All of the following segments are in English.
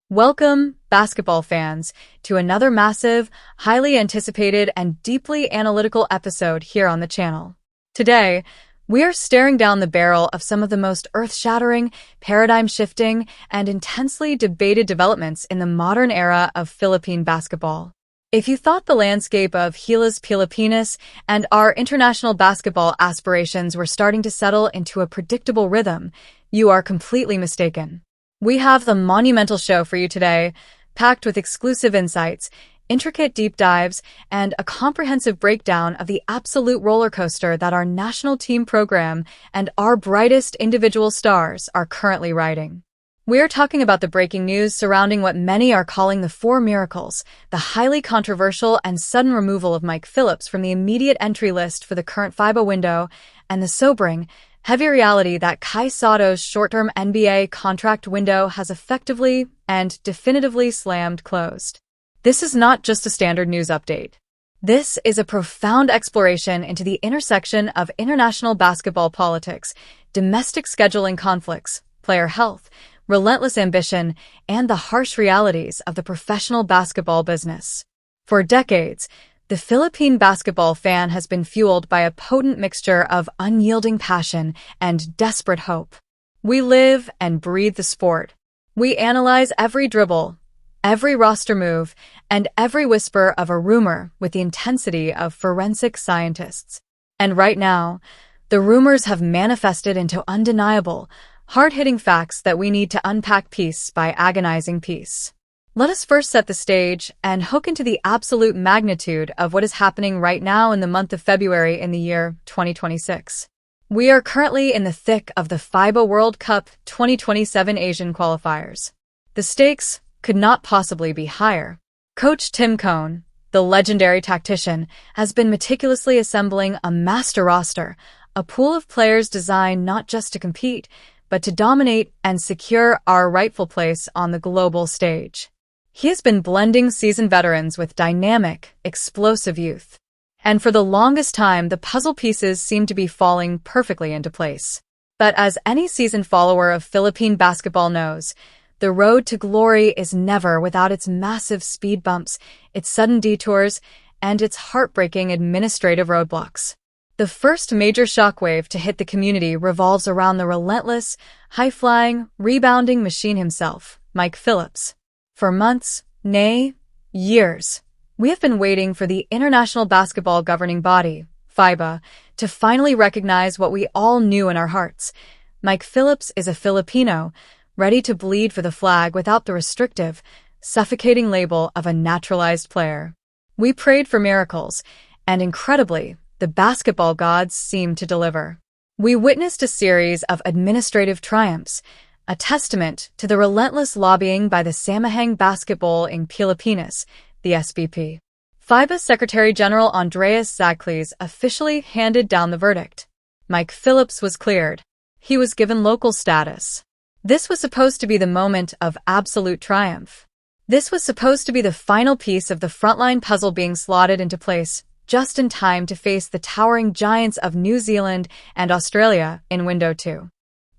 Welcome, basketball fans, to another massive, highly anticipated, and deeply analytical episode here on the channel. Today, we are staring down the barrel of some of the most earth-shattering, paradigm-shifting, and intensely debated developments in the modern era of Philippine basketball. If you thought the landscape of Gilas Pilipinas and our international basketball aspirations were starting to settle into a predictable rhythm, you are completely mistaken. We have the monumental show for you today, packed with exclusive insights, intricate deep dives, and a comprehensive breakdown of the absolute roller coaster that our national team program and our brightest individual stars are currently riding. We're talking about the breaking news surrounding what many are calling the four miracles, the highly controversial and sudden removal of Mike Phillips from the immediate entry list for the current FIBA window, and the sobering, heavy reality that Kai Sotto's short-term NBA contract window has effectively and definitively slammed closed. This is not just a standard news update. This is a profound exploration into the intersection of international basketball politics, domestic scheduling conflicts, player health, relentless ambition, and the harsh realities of the professional basketball business. For decades, the Philippine basketball fan has been fueled by a potent mixture of unyielding passion and desperate hope. We live and breathe the sport. We analyze every dribble, every roster move, and every whisper of a rumor with the intensity of forensic scientists. And right now, the rumors have manifested into undeniable, hard-hitting facts that we need to unpack piece by agonizing piece. Let us first set the stage and hook into the absolute magnitude of what is happening right now in the month of February in the year 2026. We are currently in the thick of the FIBA World Cup 2027 Asian qualifiers. The stakes could not possibly be higher. Coach Tim Cone, the legendary tactician, has been meticulously assembling a master roster, a pool of players designed not just to compete, but to dominate and secure our rightful place on the global stage. He has been blending seasoned veterans with dynamic, explosive youth. And for the longest time, the puzzle pieces seem to be falling perfectly into place. But as any seasoned follower of Philippine basketball knows, the road to glory is never without its massive speed bumps, its sudden detours, and its heartbreaking administrative roadblocks. The first major shockwave to hit the community revolves around the relentless, high-flying, rebounding machine himself, Mike Phillips. For months, nay, years, we have been waiting for the International Basketball Governing Body, FIBA, to finally recognize what we all knew in our hearts. Mike Phillips is a Filipino, ready to bleed for the flag without the restrictive, suffocating label of a naturalized player. We prayed for miracles, and incredibly, the basketball gods seemed to deliver. We witnessed a series of administrative triumphs, a testament to the relentless lobbying by the Samahang Basketball in Pilipinas, the SBP. FIBA Secretary General Andreas Zagcles officially handed down the verdict. Mike Phillips was cleared. He was given local status. This was supposed to be the moment of absolute triumph. This was supposed to be the final piece of the frontline puzzle being slotted into place, just in time to face the towering giants of New Zealand and Australia in Window 2.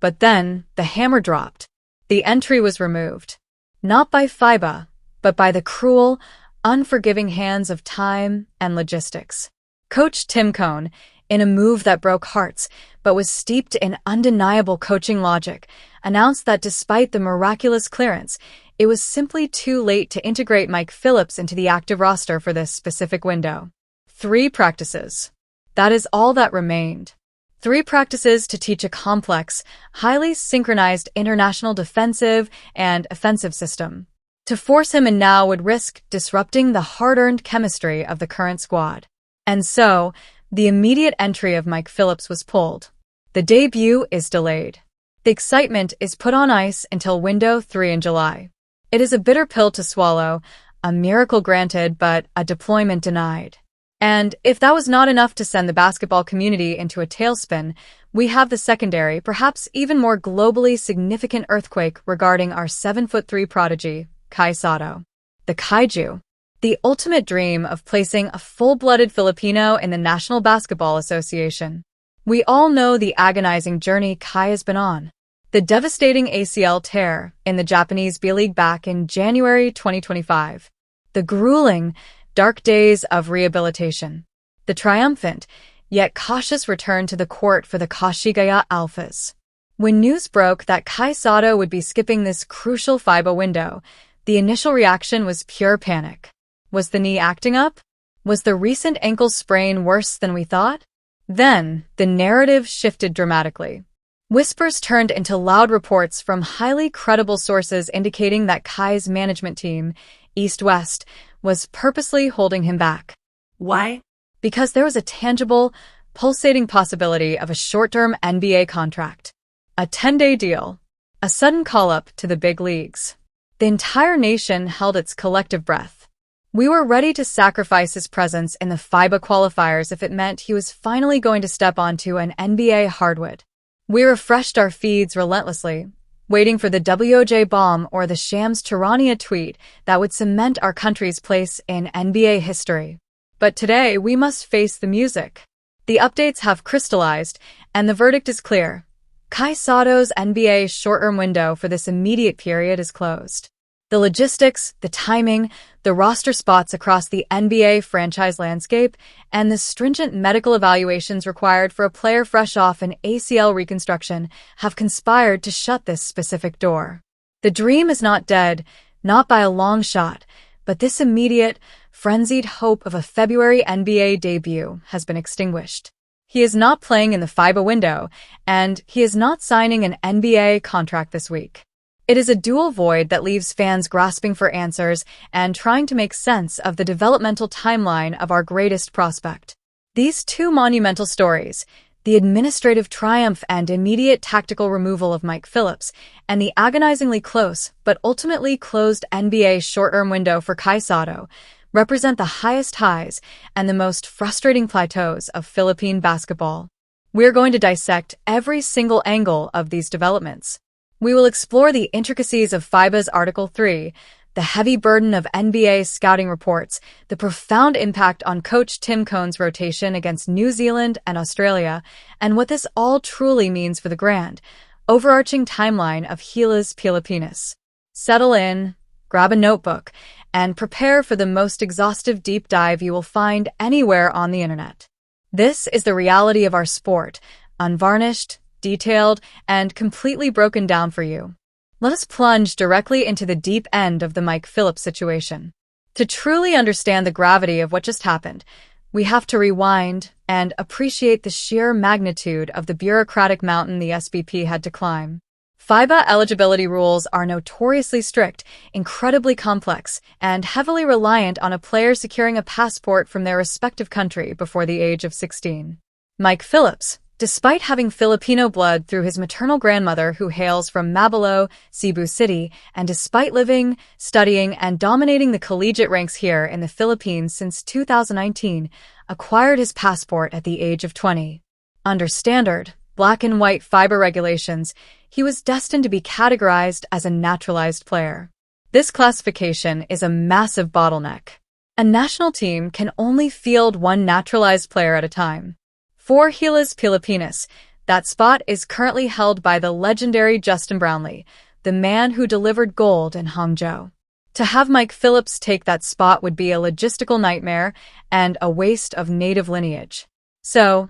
But then, the hammer dropped. The entry was removed. Not by FIBA, but by the cruel, unforgiving hands of time and logistics. Coach Tim Cone, in a move that broke hearts, but was steeped in undeniable coaching logic, announced that despite the miraculous clearance, it was simply too late to integrate Mike Phillips into the active roster for this specific window. 3 practices. That is all that remained. 3 practices to teach a complex, highly synchronized international defensive and offensive system. To force him in now would risk disrupting the hard-earned chemistry of the current squad. And so, the immediate entry of Mike Phillips was pulled. The debut is delayed. The excitement is put on ice until Window 3 in July. It is a bitter pill to swallow, a miracle granted but a deployment denied. And if that was not enough to send the basketball community into a tailspin, we have the secondary, perhaps even more globally significant earthquake regarding our 7'3" prodigy, Kai Sotto. The Kaiju, the ultimate dream of placing a full-blooded Filipino in the National Basketball Association. We all know the agonizing journey Kai has been on. The devastating ACL tear in the Japanese B-League back in January 2025. The grueling, dark days of rehabilitation. The triumphant, yet cautious return to the court for the Kashigaya Alphas. When news broke that Kai Sotto would be skipping this crucial FIBA window, the initial reaction was pure panic. Was the knee acting up? Was the recent ankle sprain worse than we thought? Then, the narrative shifted dramatically. Whispers turned into loud reports from highly credible sources indicating that Kai's management team, East-West, was purposely holding him back. Why? Because there was a tangible, pulsating possibility of a short-term NBA contract. A 10-day deal. A sudden call-up to the big leagues. The entire nation held its collective breath. We were ready to sacrifice his presence in the FIBA qualifiers if it meant he was finally going to step onto an NBA hardwood. We refreshed our feeds relentlessly, waiting for the WOJ bomb or the Shams Charania tweet that would cement our country's place in NBA history. But today, we must face the music. The updates have crystallized, and the verdict is clear. Kai Sotto's NBA short-term window for this immediate period is closed. The logistics, the timing, the roster spots across the NBA franchise landscape, and the stringent medical evaluations required for a player fresh off an ACL reconstruction have conspired to shut this specific door. The dream is not dead, not by a long shot, but this immediate, frenzied hope of a February NBA debut has been extinguished. He is not playing in the FIBA window, and he is not signing an NBA contract this week. It is a dual void that leaves fans grasping for answers and trying to make sense of the developmental timeline of our greatest prospect. These two monumental stories, the administrative triumph and immediate tactical removal of Mike Phillips, and the agonizingly close but ultimately closed NBA short-term window for Kai Sotto, represent the highest highs and the most frustrating plateaus of Philippine basketball. We're going to dissect every single angle of these developments. We will explore the intricacies of FIBA's Article 3, the heavy burden of NBA scouting reports, the profound impact on Coach Tim Cone's rotation against New Zealand and Australia, and what this all truly means for the grand, overarching timeline of Gilas Pilipinas. Settle in, grab a notebook, and prepare for the most exhaustive deep dive you will find anywhere on the internet. This is the reality of our sport, unvarnished, detailed, and completely broken down for you. Let us plunge directly into the deep end of the Mike Phillips situation. To truly understand the gravity of what just happened, we have to rewind and appreciate the sheer magnitude of the bureaucratic mountain the SBP had to climb. FIBA eligibility rules are notoriously strict, incredibly complex, and heavily reliant on a player securing a passport from their respective country before the age of 16. Mike Phillips, despite having Filipino blood through his maternal grandmother who hails from Mabalo, Cebu City, and despite living, studying, and dominating the collegiate ranks here in the Philippines since 2019, acquired his passport at the age of 20. Under standard, black and white FIBA regulations, he was destined to be categorized as a naturalized player. This classification is a massive bottleneck. A national team can only field one naturalized player at a time. For Gilas Pilipinas, that spot is currently held by the legendary Justin Brownlee, the man who delivered gold in Hangzhou. To have Mike Phillips take that spot would be a logistical nightmare and a waste of native lineage. So,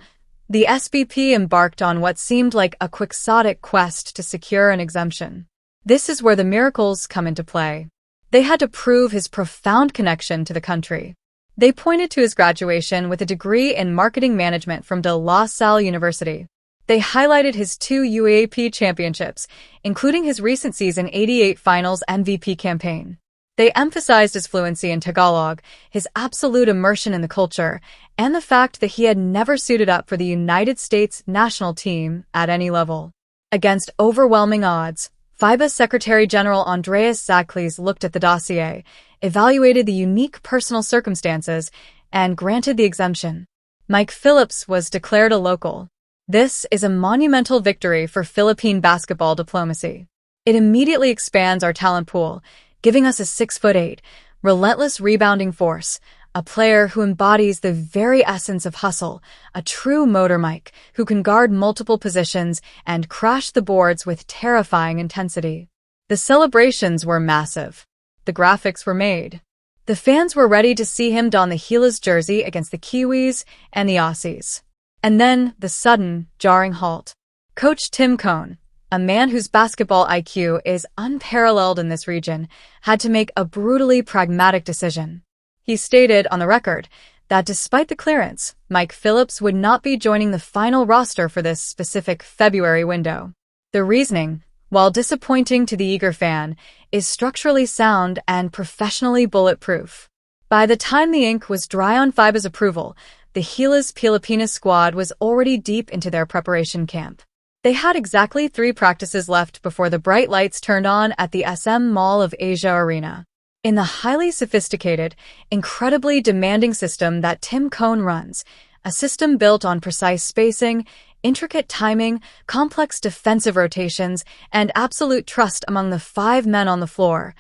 the SBP embarked on what seemed like a quixotic quest to secure an exemption. This is where the miracles come into play. They had to prove his profound connection to the country. They pointed to his graduation with a degree in marketing management from De La Salle University. They highlighted his 2 UAAP championships, including his recent season 88 Finals MVP campaign. They emphasized his fluency in Tagalog, his absolute immersion in the culture, and the fact that he had never suited up for the United States national team at any level. Against overwhelming odds, FIBA Secretary General Andreas Zakles looked at the dossier, evaluated the unique personal circumstances, and granted the exemption. Mike Phillips was declared a local. This is a monumental victory for Philippine basketball diplomacy. It immediately expands our talent pool, giving us a 6'8", relentless rebounding force, a player who embodies the very essence of hustle, a true motor Mike who can guard multiple positions and crash the boards with terrifying intensity. The celebrations were massive. The graphics were made. The fans were ready to see him don the Gilas jersey against the Kiwis and the Aussies. And then the sudden, jarring halt. Coach Tim Cohn, a man whose basketball IQ is unparalleled in this region, had to make a brutally pragmatic decision. He stated on the record that despite the clearance, Mike Phillips would not be joining the final roster for this specific February window. The reasoning, while disappointing to the eager fan, is structurally sound and professionally bulletproof. By the time the ink was dry on FIBA's approval, the Gilas Philippines squad was already deep into their preparation camp. They had exactly 3 practices left before the bright lights turned on at the SM Mall of Asia Arena. In the highly sophisticated, incredibly demanding system that Tim Cohn runs, a system built on precise spacing, intricate timing, complex defensive rotations, and absolute trust among the 5 men on the floor,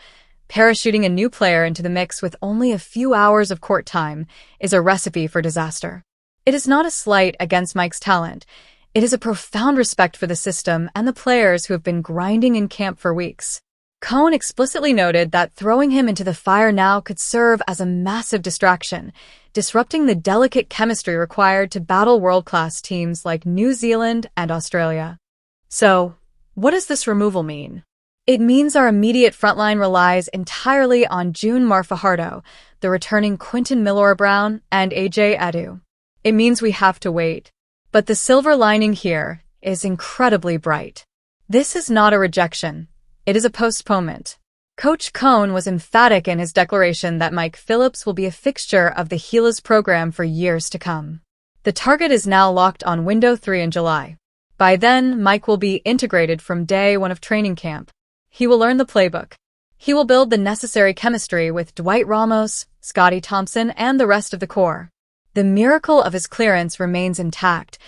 parachuting a new player into the mix with only a few hours of court time is a recipe for disaster. It is not a slight against Mike's talent. It is a profound respect for the system and the players who have been grinding in camp for weeks. Cohn explicitly noted that throwing him into the fire now could serve as a massive distraction, disrupting the delicate chemistry required to battle world-class teams like New Zealand and Australia. So, what does this removal mean? It means our immediate frontline relies entirely on June Fajardo, the returning Quinton Millar-Brown, and AJ Edu. It means we have to wait. But the silver lining here is incredibly bright. This is not a rejection. It is a postponement. Coach Cohn was emphatic in his declaration that Mike Phillips will be a fixture of the Gilas program for years to come. The target is now locked on Window 3 in July. By then, Mike will be integrated from day 1 of training camp. He will learn the playbook. He will build the necessary chemistry with Dwight Ramos, Scotty Thompson, and the rest of the core. The miracle of his clearance remains intact.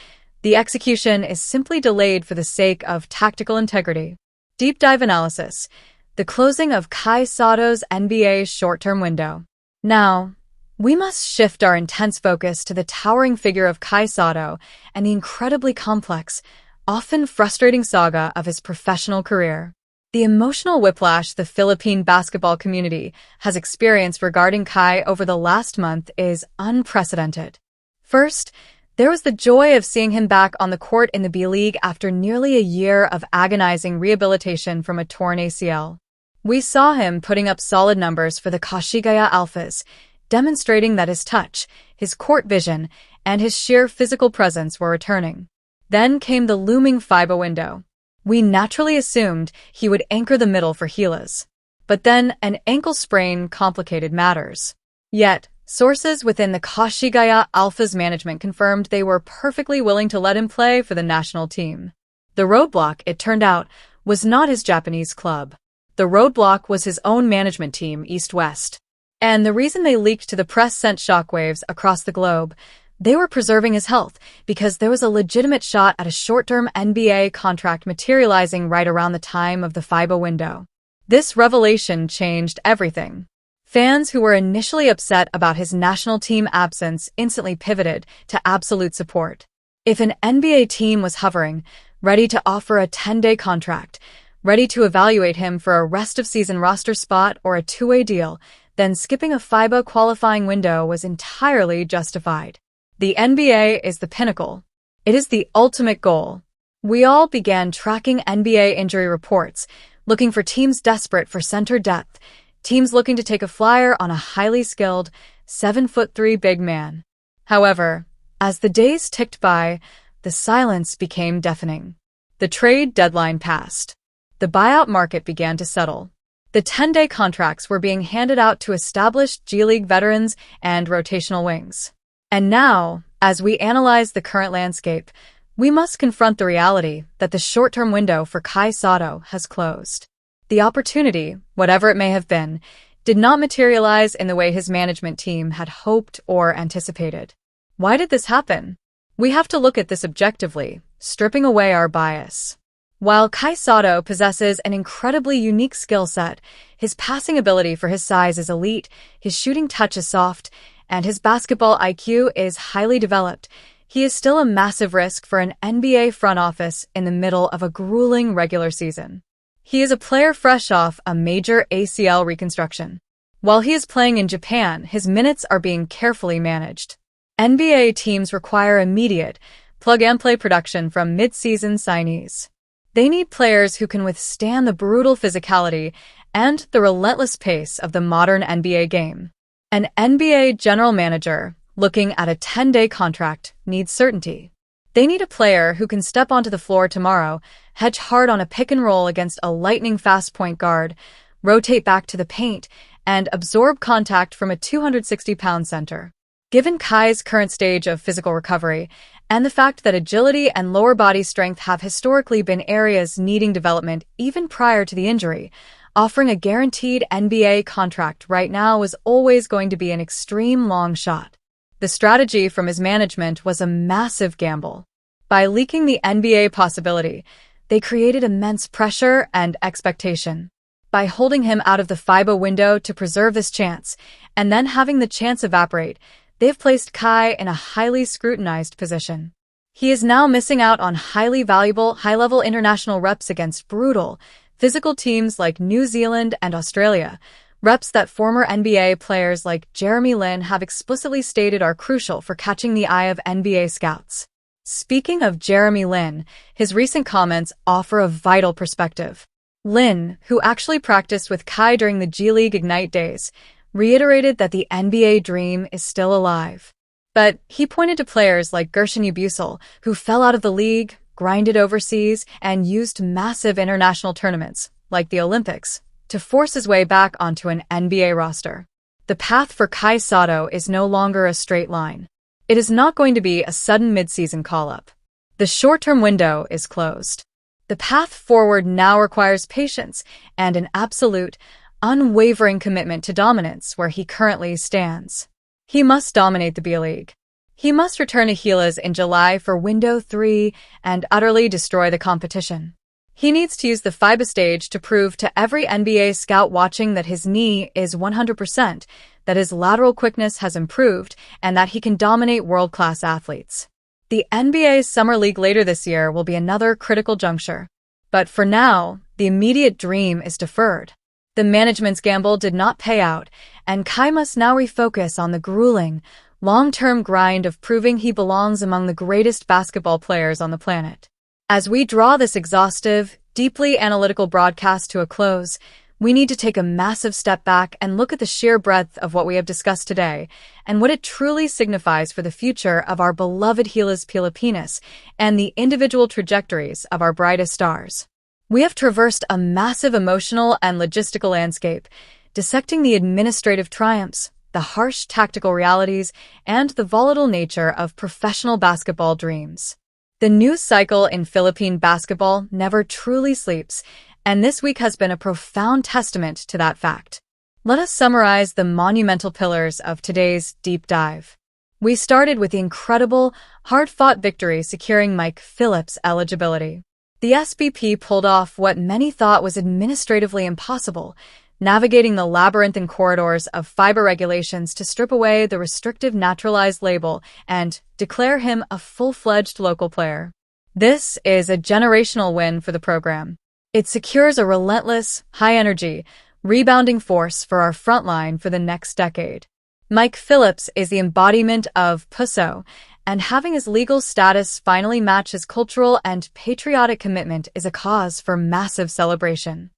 The execution is simply delayed for the sake of tactical integrity. Deep dive analysis. The closing of Kai Sotto's NBA short-term window. Now, we must shift our intense focus to the towering figure of Kai Sotto and the incredibly complex, often frustrating saga of his professional career. The emotional whiplash the Philippine basketball community has experienced regarding Kai over the last month is unprecedented. First, there was the joy of seeing him back on the court in the B-League after nearly a year of agonizing rehabilitation from a torn ACL. We saw him putting up solid numbers for the Kashigaya Alphas, demonstrating that his touch, his court vision, and his sheer physical presence were returning. Then came the looming FIBA window. We naturally assumed he would anchor the middle for Gilas. But then an ankle sprain complicated matters. Yet, sources within the Kashigaya Alphas management confirmed they were perfectly willing to let him play for the national team. The roadblock, it turned out, was not his Japanese club. The roadblock was his own management team, East-West. And the reason they leaked to the press sent shockwaves across the globe. They were preserving his health because there was a legitimate shot at a short-term NBA contract materializing right around the time of the FIBA window. This revelation changed everything. Fans who were initially upset about his national team absence instantly pivoted to absolute support. If an NBA team was hovering, ready to offer a 10-day contract, ready to evaluate him for a rest-of-season roster spot or a two-way deal, then skipping a FIBA qualifying window was entirely justified. The NBA is the pinnacle. It is the ultimate goal. We all began tracking NBA injury reports, looking for teams desperate for center depth, teams looking to take a flyer on a highly skilled 7'3" big man. However, as the days ticked by, the silence became deafening. The trade deadline passed. The buyout market began to settle. The 10-day contracts were being handed out to established G-League veterans and rotational wings. And now, as we analyze the current landscape, we must confront the reality that the short-term window for Kai Sotto has closed. The opportunity, whatever it may have been, did not materialize in the way his management team had hoped or anticipated. Why did this happen? We have to look at this objectively, stripping away our bias. While Kai Sotto possesses an incredibly unique skill set, his passing ability for his size is elite, his shooting touch is soft, and his basketball IQ is highly developed, he is still a massive risk for an NBA front office in the middle of a grueling regular season. He is a player fresh off a major ACL reconstruction. While he is playing in Japan, his minutes are being carefully managed. NBA teams require immediate, plug-and-play production from mid-season signees. They need players who can withstand the brutal physicality and the relentless pace of the modern NBA game. An NBA general manager looking at a 10-day contract needs certainty. They need a player who can step onto the floor tomorrow, hedge hard on a pick and roll against a lightning-fast point guard, rotate back to the paint, and absorb contact from a 260-pound center. Given Kai's current stage of physical recovery, and the fact that agility and lower body strength have historically been areas needing development even prior to the injury, offering a guaranteed NBA contract right now was always going to be an extreme long shot. The strategy from his management was a massive gamble. By leaking the NBA possibility, they created immense pressure and expectation. By holding him out of the FIBA window to preserve this chance, and then having the chance evaporate, they've placed Kai in a highly scrutinized position. He is now missing out on highly valuable, high-level international reps against brutal, physical teams like New Zealand and Australia, reps that former NBA players like Jeremy Lin have explicitly stated are crucial for catching the eye of NBA scouts. Speaking of Jeremy Lin, his recent comments offer a vital perspective. Lin, who actually practiced with Kai during the G League Ignite days, reiterated that the NBA dream is still alive. But he pointed to players like Gershon Yabusel, who fell out of the league, grinded overseas, and used massive international tournaments, like the Olympics, to force his way back onto an NBA roster. The path for Kai Sotto is no longer a straight line. It is not going to be a sudden mid-season call-up. The short-term window is closed. The path forward now requires patience and an absolute, unwavering commitment to dominance where he currently stands. He must dominate the B-League. He must return to Gilas in July for Window 3 and utterly destroy the competition. He needs to use the FIBA stage to prove to every NBA scout watching that his knee is 100%, that his lateral quickness has improved, and that he can dominate world-class athletes. The NBA's Summer League later this year will be another critical juncture. But for now, the immediate dream is deferred. The management's gamble did not pay out, and Kai must now refocus on the grueling, long-term grind of proving he belongs among the greatest basketball players on the planet. As we draw this exhaustive, deeply analytical broadcast to a close, we need to take a massive step back and look at the sheer breadth of what we have discussed today and what it truly signifies for the future of our beloved Gilas Pilipinas and the individual trajectories of our brightest stars. We have traversed a massive emotional and logistical landscape, dissecting the administrative triumphs, the harsh tactical realities, and the volatile nature of professional basketball dreams. The news cycle in Philippine basketball never truly sleeps, and this week has been a profound testament to that fact. Let us summarize the monumental pillars of today's deep dive. We started with the incredible, hard-fought victory securing Mike Phillips' eligibility. The SBP pulled off what many thought was administratively impossible, navigating the labyrinthine corridors of FIBA regulations to strip away the restrictive naturalized label and declare him a full-fledged local player. This is a generational win for the program. It secures a relentless, high-energy, rebounding force for our front line for the next decade. Mike Phillips is the embodiment of PUSO, and having his legal status finally match his cultural and patriotic commitment is a cause for massive celebration.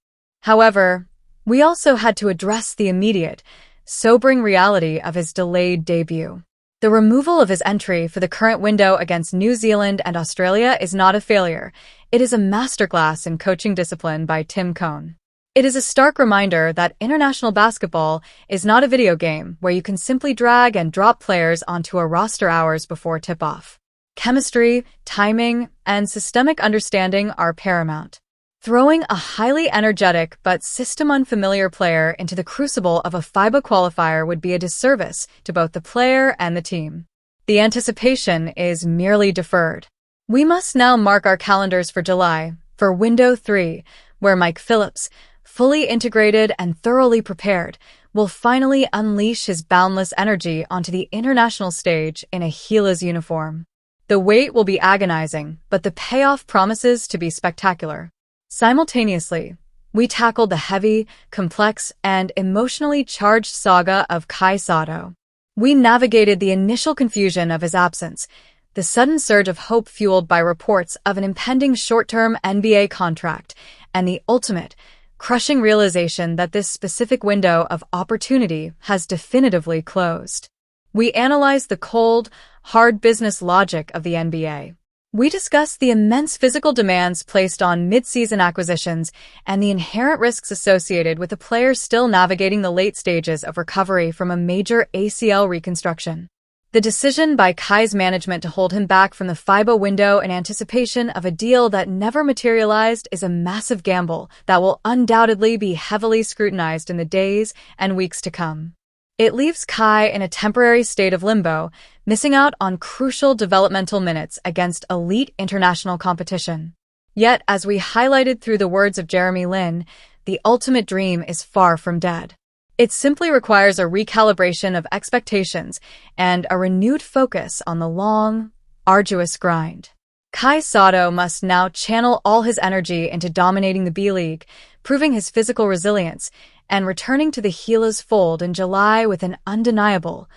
However, we also had to address the immediate, sobering reality of his delayed debut. The removal of his entry for the current window against New Zealand and Australia is not a failure. It is a masterclass in coaching discipline by Tim Cohn. It is a stark reminder that international basketball is not a video game where you can simply drag and drop players onto a roster hours before tip-off. Chemistry, timing, and systemic understanding are paramount. Throwing a highly energetic but system-unfamiliar player into the crucible of a FIBA qualifier would be a disservice to both the player and the team. The anticipation is merely deferred. We must now mark our calendars for July, for Window 3, where Mike Phillips, fully integrated and thoroughly prepared, will finally unleash his boundless energy onto the international stage in a Gila's uniform. The wait will be agonizing, but the payoff promises to be spectacular. Simultaneously, we tackled the heavy, complex, and emotionally charged saga of Kai Sotto. We navigated the initial confusion of his absence, the sudden surge of hope fueled by reports of an impending short-term NBA contract, and the ultimate, crushing realization that this specific window of opportunity has definitively closed. We analyzed the cold, hard business logic of the NBA. We discussed the immense physical demands placed on mid-season acquisitions and the inherent risks associated with the players still navigating the late stages of recovery from a major ACL reconstruction. The decision by Kai's management to hold him back from the FIBA window in anticipation of a deal that never materialized is a massive gamble that will undoubtedly be heavily scrutinized in the days and weeks to come. It leaves Kai in a temporary state of limbo, missing out on crucial developmental minutes against elite international competition. Yet, as we highlighted through the words of Jeremy Lin, the ultimate dream is far from dead. It simply requires a recalibration of expectations and a renewed focus on the long, arduous grind. Kai Sotto must now channel all his energy into dominating the B-League, proving his physical resilience, and returning to the Gila's fold in July with an undeniable,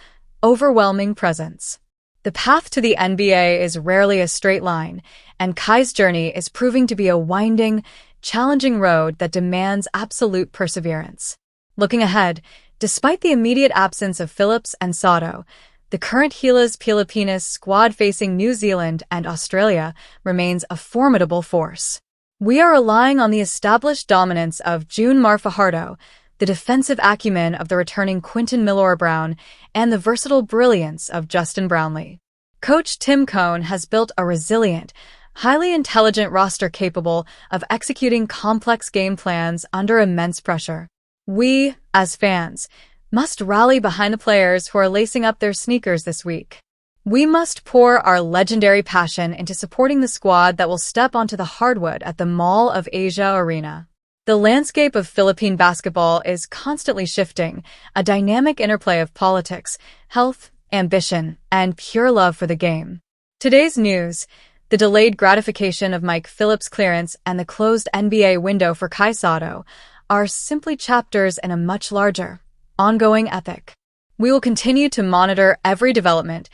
overwhelming presence. The path to the NBA is rarely a straight line, and Kai's journey is proving to be a winding, challenging road that demands absolute perseverance. Looking ahead, despite the immediate absence of Phillips and Sotto, the current Gila's Philippines squad facing New Zealand and Australia remains a formidable force. We are relying on the established dominance of June Fajardo, the defensive acumen of the returning Quinton Miller-Brown, and the versatile brilliance of Justin Brownlee. Coach Tim Cohn has built a resilient, highly intelligent roster capable of executing complex game plans under immense pressure. We, as fans, must rally behind the players who are lacing up their sneakers this week. We must pour our legendary passion into supporting the squad that will step onto the hardwood at the Mall of Asia Arena. The landscape of Philippine basketball is constantly shifting, a dynamic interplay of politics, health, ambition, and pure love for the game. Today's news: the delayed gratification of Mike Phillips' clearance and the closed NBA window for Kai Sotto are simply chapters in a much larger, ongoing epic. We will continue to monitor every development,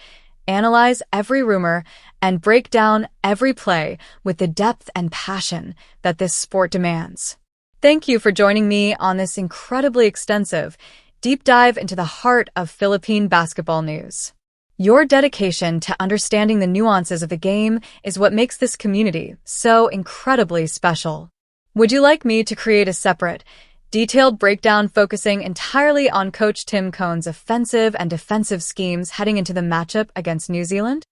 analyze every rumor, and break down every play with the depth and passion that this sport demands. Thank you for joining me on this incredibly extensive, deep dive into the heart of Philippine basketball news. Your dedication to understanding the nuances of the game is what makes this community so incredibly special. Would you like me to create a separate, detailed breakdown focusing entirely on Coach Tim Cohn's offensive and defensive schemes heading into the matchup against New Zealand?